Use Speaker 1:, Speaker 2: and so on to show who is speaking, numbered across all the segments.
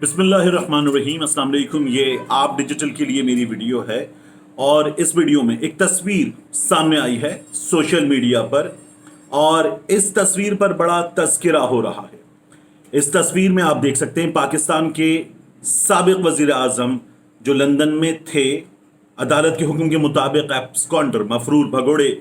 Speaker 1: बिस्मिल्लाहिर्रहमानिर्रहीम, अस्सलाम वालेकुम। ये आप डिजिटल के लिए मेरी वीडियो है और इस वीडियो में एक तस्वीर सामने आई है सोशल मीडिया पर और इस तस्वीर पर बड़ा तज़किरा हो रहा है। इस तस्वीर में आप देख सकते हैं पाकिस्तान के साबिक वज़ीर आज़म जो लंदन में थे, अदालत के हुक्म के मुताबिक एब्सकॉन्डर मफरूर भगोड़े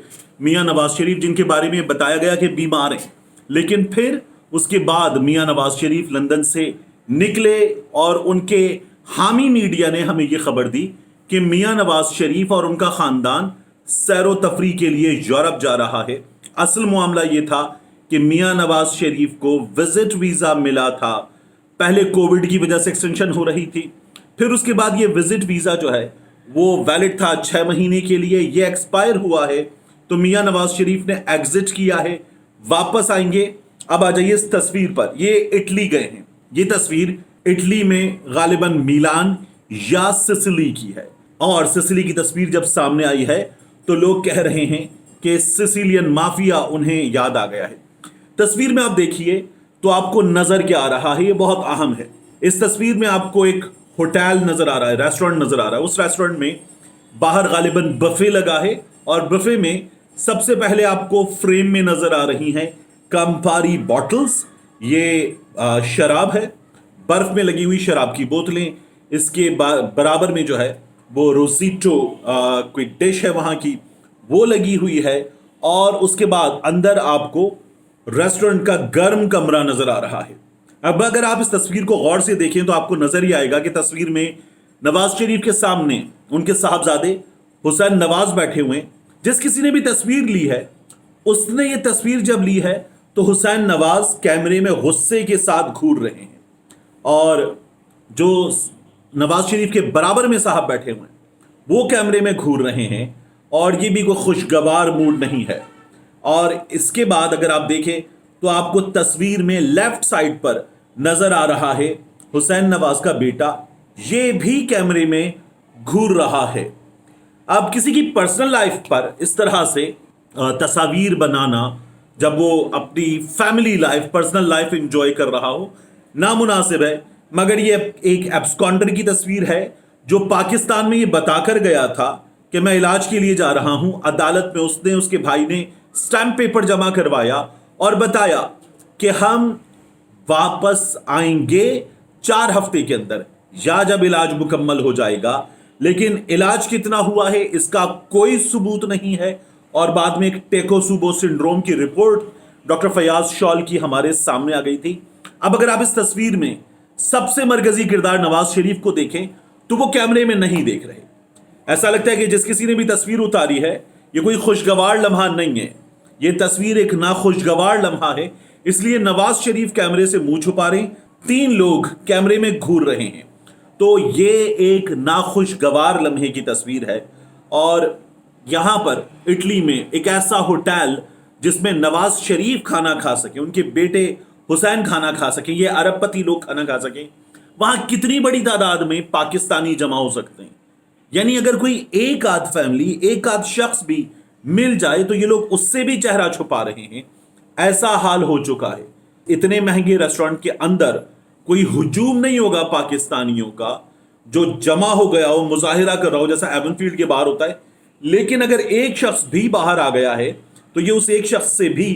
Speaker 1: मियाँ नवाज शरीफ, जिनके बारे में बताया गया कि बीमार हैं, लेकिन फिर उसके बाद मियाँ नवाज शरीफ लंदन से निकले और उनके हामी मीडिया ने हमें ये खबर दी कि मियाँ नवाज शरीफ और उनका ख़ानदान सैरो तफरी के लिए यूरोप जा रहा है। असल मामला ये था कि मियाँ नवाज शरीफ को विजिट वीज़ा मिला था, पहले कोविड की वजह से एक्सटेंशन हो रही थी, फिर उसके बाद ये विजिट वीज़ा जो है वो वैलिड था 6 महीने के लिए, ये एक्सपायर हुआ है, तो मियाँ नवाज शरीफ ने एग्जिट किया है, वापस आएंगे। अब आ जाइए इस तस्वीर पर, ये इटली गए हैं। ये तस्वीर इटली में गालिबन मिलान या सिसिली की है और सिसिली की तस्वीर जब सामने आई है तो लोग कह रहे हैं कि सिसिलियन माफिया उन्हें याद आ गया है। तस्वीर में आप देखिए तो आपको नजर क्या आ रहा है, ये बहुत अहम है। इस तस्वीर में आपको एक होटल नजर आ रहा है, रेस्टोरेंट नजर आ रहा है। उस रेस्टोरेंट में बाहर गालिबन बफे लगा है और बफे में सबसे पहले आपको फ्रेम में नजर आ रही हैं कैम्पारी बॉटल्स। ये शराब है, बर्फ में लगी हुई शराब की बोतलें। इसके बराबर में जो है वो रोसीटो कोई डिश है वहाँ की, वो लगी हुई है। और उसके बाद अंदर आपको रेस्टोरेंट का गर्म कमरा नजर आ रहा है। अब अगर आप इस तस्वीर को गौर से देखें तो आपको नजर ही आएगा कि तस्वीर में नवाज शरीफ के सामने उनके साहबजादे हुसैन नवाज बैठे हुए हैं। जिस किसी ने भी तस्वीर ली है उसने ये तस्वीर जब ली है तो हुसैन नवाज कैमरे में गुस्से के साथ घूर रहे हैं और जो नवाज शरीफ के बराबर में साहब बैठे हुए हैं वो कैमरे में घूर रहे हैं और ये भी कोई खुशगवार मूड नहीं है। और इसके बाद अगर आप देखें तो आपको तस्वीर में लेफ्ट साइड पर नजर आ रहा है हुसैन नवाज का बेटा, ये भी कैमरे में घूर रहा है। अब किसी की पर्सनल लाइफ पर इस तरह से तस्वीर बनाना जब वो अपनी family life, personal life enjoy कर रहा हो, नामुनासिब है। मगर ये एक एब्सकॉन्डर की तस्वीर है जो पाकिस्तान में ये बताकर गया था कि मैं इलाज के लिए जा रहा हूं। अदालत में उसने, उसके भाई ने स्टैम्प पेपर जमा करवाया और बताया कि हम वापस आएंगे 4 हफ्ते के अंदर या जब इलाज मुकम्मल हो जाएगा। लेकिन इलाज कितना हुआ है इसका कोई सबूत नहीं है। और बाद में एक टेकोसुबो सिंड्रोम की रिपोर्ट डॉक्टर फयाज शॉल की हमारे सामने आ गई थी। अब अगर आप इस तस्वीर में सबसे मरकजी किरदार नवाज शरीफ को देखें तो वो कैमरे में नहीं देख रहे। ऐसा लगता है कि जिस किसी ने भी तस्वीर उतारी है ये कोई खुशगवार लम्हा नहीं है, ये तस्वीर एक नाखुशगवार लम्हा है। इसलिए नवाज शरीफ कैमरे से मुंह छुपा रहे, 3 लोग कैमरे में घूर रहे हैं, तो ये एक नाखुशगवार लम्हे की तस्वीर है। और यहां पर इटली में एक ऐसा होटल जिसमें नवाज शरीफ खाना खा सके, उनके बेटे हुसैन खाना खा सके, ये अरबपति लोग खाना खा सके, वहां कितनी बड़ी तादाद में पाकिस्तानी जमा हो सकते हैं। यानी अगर कोई एक आध फैमिली, एक आध शख्स भी मिल जाए तो ये लोग उससे भी चेहरा छुपा रहे हैं। ऐसा हाल हो चुका है। इतने महंगे रेस्टोरेंट के अंदर कोई हुजूम नहीं होगा पाकिस्तानियों का जो जमा हो गया हो, मुजाहिरा कर रहा हो, जैसा एवनफील्ड के बाहर होता है। लेकिन अगर एक शख्स भी बाहर आ गया है तो ये उस एक शख्स से भी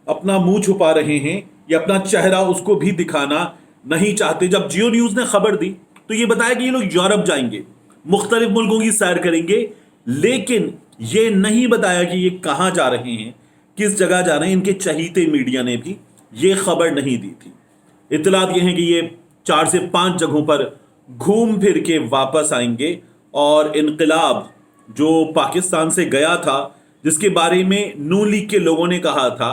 Speaker 1: अपना मुंह छुपा रहे हैं या अपना चेहरा उसको भी दिखाना नहीं चाहते। जब जियो न्यूज़ ने खबर दी तो ये बताया कि ये लोग यूरोप जाएंगे, मुख्तलिफ मुल्कों की सैर करेंगे, लेकिन ये नहीं बताया कि ये कहाँ जा रहे हैं, किस जगह जा रहे हैं। इनके चहीते मीडिया ने भी ये खबर नहीं दी थी। इतलात ये है कि ये 4 से 5 जगहों पर घूम फिर के वापस आएंगे और इनकलाब जो पाकिस्तान से गया था, जिसके बारे में नून लीग के लोगों ने कहा था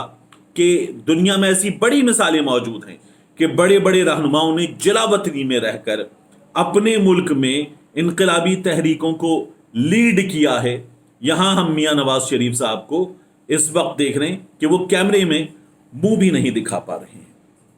Speaker 1: कि दुनिया में ऐसी बड़ी मिसालें मौजूद हैं कि बड़े बड़े रहनुमाओं ने जिला वतनी में रहकर अपने मुल्क में इनकलाबी तहरीकों को लीड किया है। यहाँ हम मियाँ नवाज शरीफ साहब को इस वक्त देख रहे हैं कि वो कैमरे में मुंह भी नहीं दिखा पा रहे हैं।